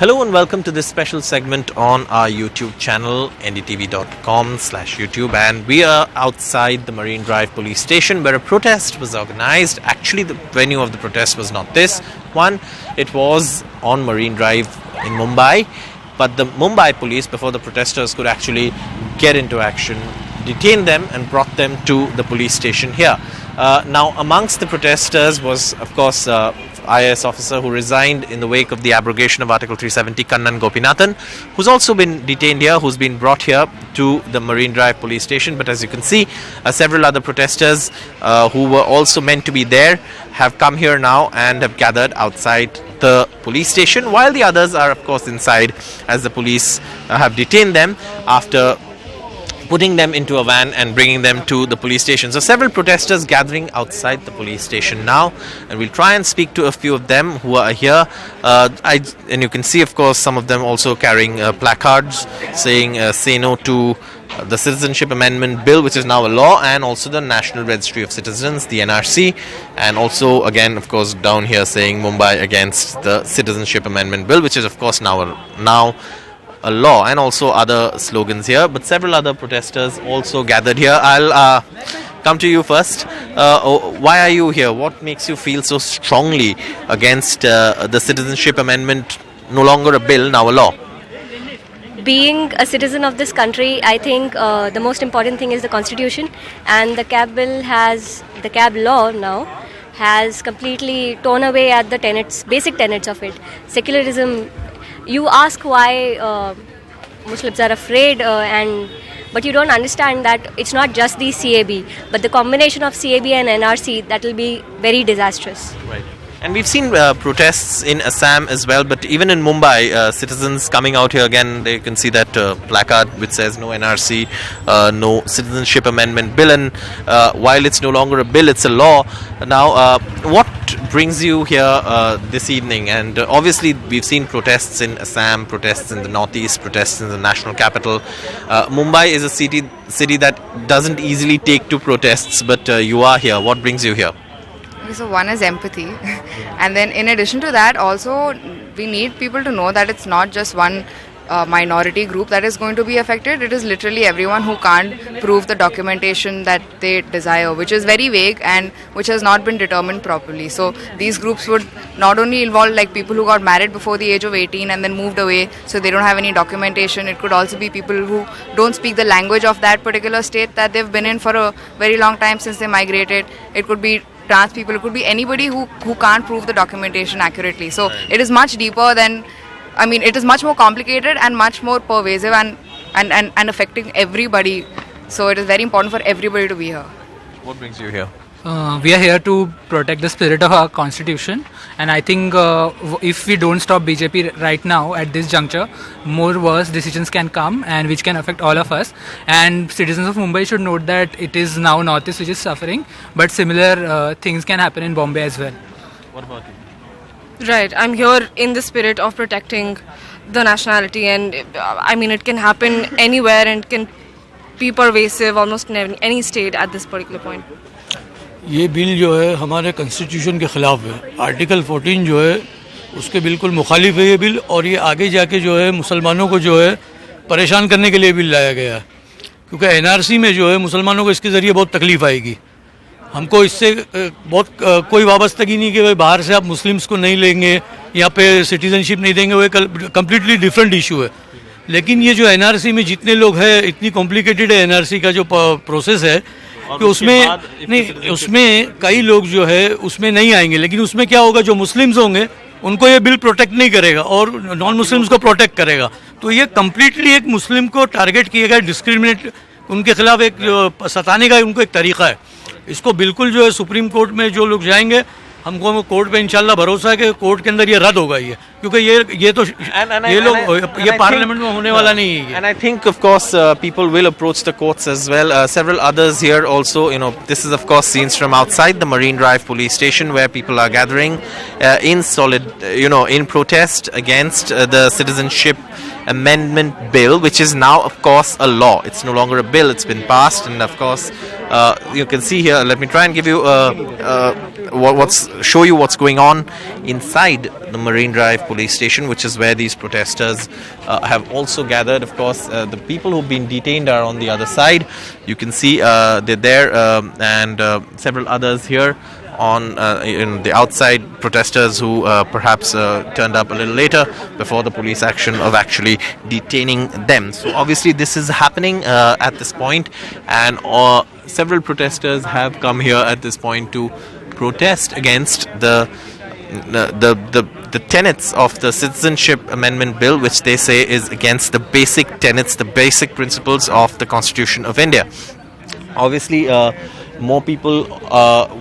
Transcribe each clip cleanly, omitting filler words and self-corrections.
Hello and welcome to this special segment on our YouTube channel ndtv.com/YouTube, and we are outside the Marine Drive police station where a protest was organized. Actually, the venue of the protest was not this one. It was on Marine Drive in Mumbai, but the Mumbai police, before the protesters could actually get into action, detained them and brought them to the police station here. Now, amongst the protesters was, of course, IAS officer who resigned in the wake of the abrogation of Article 370, Kannan Gopinathan, who's also been detained here, who's been brought here to the Marine Drive police station. But as you can see, several other protesters who were also meant to be there have come here now and have gathered outside the police station, while the others are, of course, inside, as the police have detained them after putting them into a van and bringing them to the police station. So several protesters gathering outside the police station now, and we'll try and speak to a few of them who are here. And you can see, of course, some of them also carrying placards saying say no to the Citizenship Amendment Bill, which is now a law, and also the National Registry of Citizens, the NRC, and also again, of course, down here saying Mumbai against the Citizenship Amendment Bill, which is, of course, now a law, and also other slogans here. But several other protesters also gathered here. I'll come to you first. Why are you here? What makes you feel so strongly against the Citizenship Amendment, no longer a bill, now a law? Being a citizen of this country, I think the most important thing is the Constitution, and the cab law now has completely torn away at the basic tenets of it. Secularism. You ask why Muslims are afraid, but you don't understand that it's not just the CAB, but the combination of CAB and NRC that will be very disastrous. Right. And we've seen protests in Assam as well, but even in Mumbai, citizens coming out here again, they can see that placard which says no NRC, no Citizenship Amendment Bill, and while it's no longer a bill, it's a law. Now, what brings you here this evening? And obviously we've seen protests in Assam, protests in the northeast, protests in the national capital. Mumbai is a city that doesn't easily take to protests, but you are here. What brings you here? So one is empathy, and then in addition to that, also we need people to know that it's not just one minority group that is going to be affected. It is literally everyone who can't prove the documentation that they desire, which is very vague and which has not been determined properly. So these groups would not only involve like people who got married before the age of 18 and then moved away, so they don't have any documentation. It could also be people who don't speak the language of that particular state that they've been in for a very long time since they migrated. It could be trans people, it could be anybody who can't prove the documentation accurately. So it is much deeper than, it is much more complicated and much more pervasive and affecting everybody. So it is very important for everybody to be here. What brings you here? We are here to protect the spirit of our constitution, and I think if we don't stop BJP right now at this juncture, more worse decisions can come and which can affect all of us. And citizens of Mumbai should note that it is now Northeast which is suffering, but similar things can happen in Bombay as well. What about you? Right, I'm here in the spirit of protecting the nationality, and it can happen anywhere and can be pervasive almost in any state at this particular point. ये bill जो है हमारे constitution के ख़िलाफ़ है। Article 14 जो है उसके बिल्कुल मुखालिफ है ये बिल, और ये आगे जाके जो है मुसलमानों को जो है परेशान करने के लिए बिल लाया गया है, क्योंकि एनआरसी में जो है मुसलमानों को इसके ज़रिए बहुत तकलीफ़ आएगी। हमको इससे बहुत कोई वाबस्तगी नहीं कि भाई बाहर से आप मुस्लिम्स को नहीं लेंगे, यहाँ पे सिटीज़नशिप नहीं देंगे, वो एक कम्प्लीटली डिफरेंट इशू है। लेकिन ये जो एनआरसी में जितने लोग हैं, इतनी कॉम्प्लिकेटेड है एनआरसी का जो प्रोसेस है कि उसमें कई लोग जो है उसमें नहीं आएंगे, लेकिन उसमें क्या होगा, जो मुस्लिम्स होंगे उनको ये बिल प्रोटेक्ट नहीं करेगा और नॉन मुस्लिम्स को प्रोटेक्ट करेगा। तो ये कम्प्लीटली एक मुस्लिम को टारगेट किया गया, डिस्क्रिमिनेट उनके खिलाफ एक सताने का उनको एक तरीका है। इसको बिल्कुल जो है सुप्रीम कोर्ट में जो लोग जाएंगे, हमको कोर्ट पे इंशाल्लाह भरोसा है कि कोर्ट के अंदर ये रद्द होगा, ये क्योंकि ये तो ये लोग ये पार्लियामेंट में होने वाला नहीं है। And I think, of course, people will approach the courts as well. Several others here also. This is, of course, scenes from outside the Marine Drive police station where people are gathering in protest against the Citizenship Amendment Bill, which is now, of course, a law. It's no longer a bill. It's been passed, and of course, you can see here. Let me try and give you show you what's going on inside the Marine Drive police station, which is where these protesters have also gathered. Of course, the people who've been detained are on the other side. You can see they're there, and several others here on in the outside, protesters who perhaps turned up a little later before the police action of actually detaining them. So obviously this is happening at this point, and several protesters have come here at this point to protest against the tenets of the Citizenship Amendment Bill, which they say is against the basic tenets, the basic principles of the Constitution of India. Obviously, more people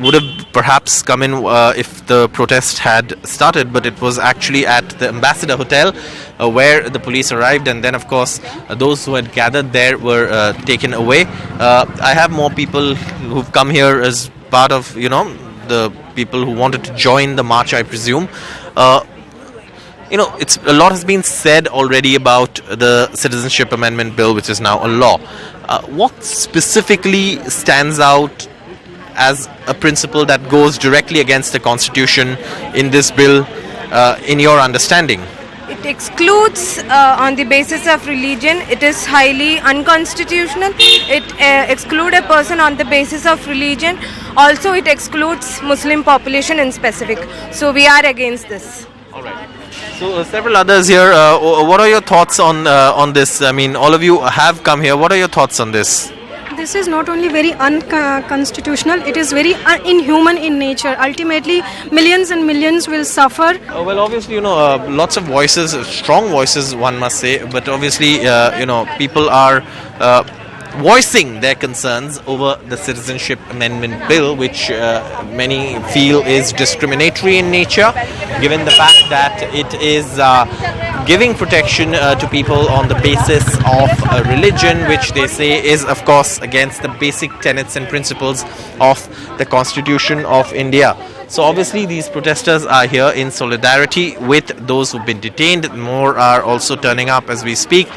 would have perhaps come in if the protest had started, but it was actually at the Ambassador Hotel where the police arrived, and then of course those who had gathered there were taken away. I have more people who've come here as part of, the people who wanted to join the march, I presume. It's a lot has been said already about the Citizenship Amendment Bill, which is now a law. What specifically stands out as a principle that goes directly against the Constitution in this bill, in your understanding? It excludes on the basis of religion. It is highly unconstitutional. It excludes a person on the basis of religion. Also, it excludes Muslim population in specific. So we are against this. All right. So several others here. What are your thoughts on this? I mean, all of you have come here. What are your thoughts on this? This is not only very unconstitutional, it is very inhuman in nature. Ultimately, millions and millions will suffer. Well, obviously, lots of voices, strong voices, one must say, but obviously, people are voicing their concerns over the Citizenship Amendment Bill, which many feel is discriminatory in nature, given the fact that it is giving protection to people on the basis of religion, which they say is, of course, against the basic tenets and principles of the Constitution of India. So obviously these protesters are here in solidarity with those who've been detained. More are also turning up as we speak.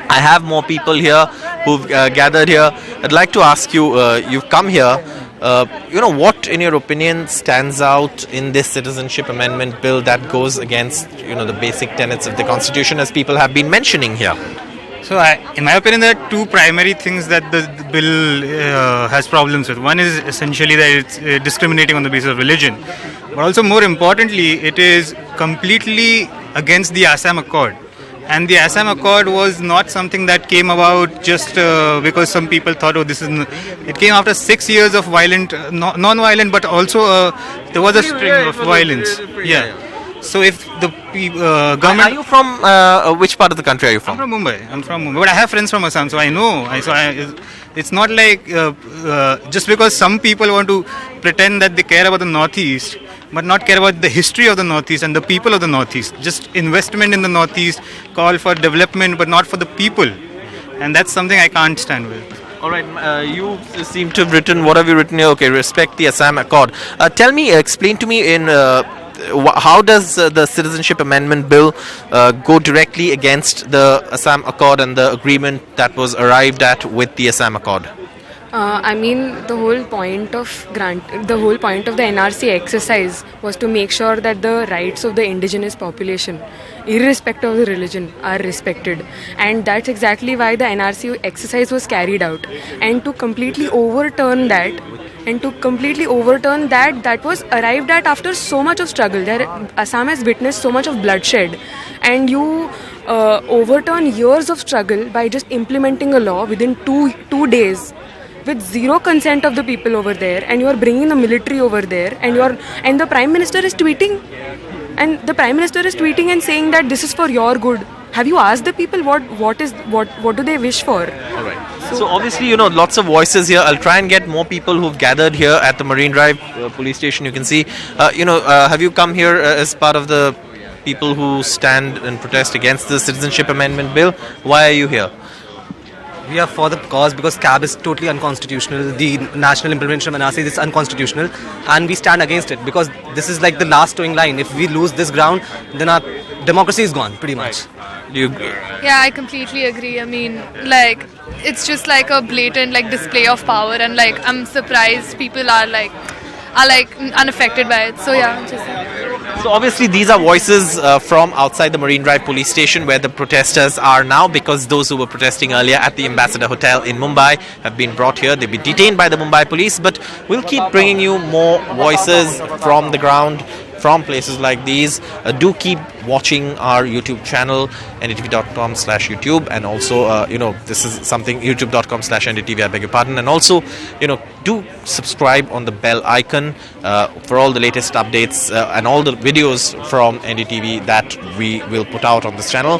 I have more people here who've gathered here. I'd like to ask you, you've come here, what in your opinion stands out in this Citizenship Amendment Bill that goes against, the basic tenets of the Constitution, as people have been mentioning here? So, in my opinion, there are two primary things that the bill has problems with. One is essentially that it's discriminating on the basis of religion. But also, more importantly, it is completely against the Assam Accord. And the Assam Accord was not something that came about just because some people thought, it came after 6 years of violent, non-violent, but also there was a string of violence. Yeah. So if the government... Are you from, which part of the country are you from? I'm from Mumbai. But I have friends from Assam, so I know. It's not like just because some people want to pretend that they care about the Northeast, but not care about the history of the Northeast and the people of the Northeast. Just investment in the Northeast, call for development, but not for the people. And that's something I can't stand with. All right, you seem to have written, what have you written here? Okay, respect the Assam Accord. Explain to me in... how does the Citizenship Amendment Bill go directly against the Assam Accord and the agreement that was arrived at with the Assam Accord? The whole point of the NRC exercise was to make sure that the rights of the indigenous population, irrespective of the religion, are respected. And that's exactly why the NRC exercise was carried out. And to completely overturn that, that was arrived at after so much of struggle. Assam has witnessed so much of bloodshed, and you overturn years of struggle by just implementing a law within two days with zero consent of the people over there, and you are bringing the military over there, and the Prime Minister is tweeting, and saying that this is for your good. Have you asked the people what do they wish for? All right. So obviously, lots of voices here. I'll try and get more people who've gathered here at the Marine Drive police station. You can see, have you come here as part of the people who stand and protest against the Citizenship Amendment Bill? Why are you here? We are for the cause because CAB is totally unconstitutional. The national implementation of NRC is unconstitutional, and we stand against it because this is like the last towing line. If we lose this ground, then our democracy is gone, pretty much. Do you agree? Yeah, I completely agree. I mean, it's just like a blatant display of power, and I'm surprised people are are like unaffected by it. So yeah, just So obviously these are voices from outside the Marine Drive police station where the protesters are now, because those who were protesting earlier at the Ambassador Hotel in Mumbai have been brought here. They'll be detained by the Mumbai police, but we'll keep bringing you more voices from the ground, from places like these. Do keep watching our YouTube channel, ndtv.com/YouTube, and also this is something, youtube.com/ndtv, I beg your pardon, and also do subscribe on the bell icon for all the latest updates and all the videos from NDTV that we will put out on this channel.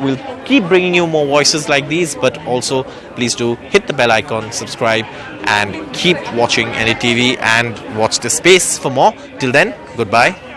We'll keep bringing you more voices like these, but also please do hit the bell icon, subscribe, and keep watching NDTV and watch this space for more. Till then, goodbye.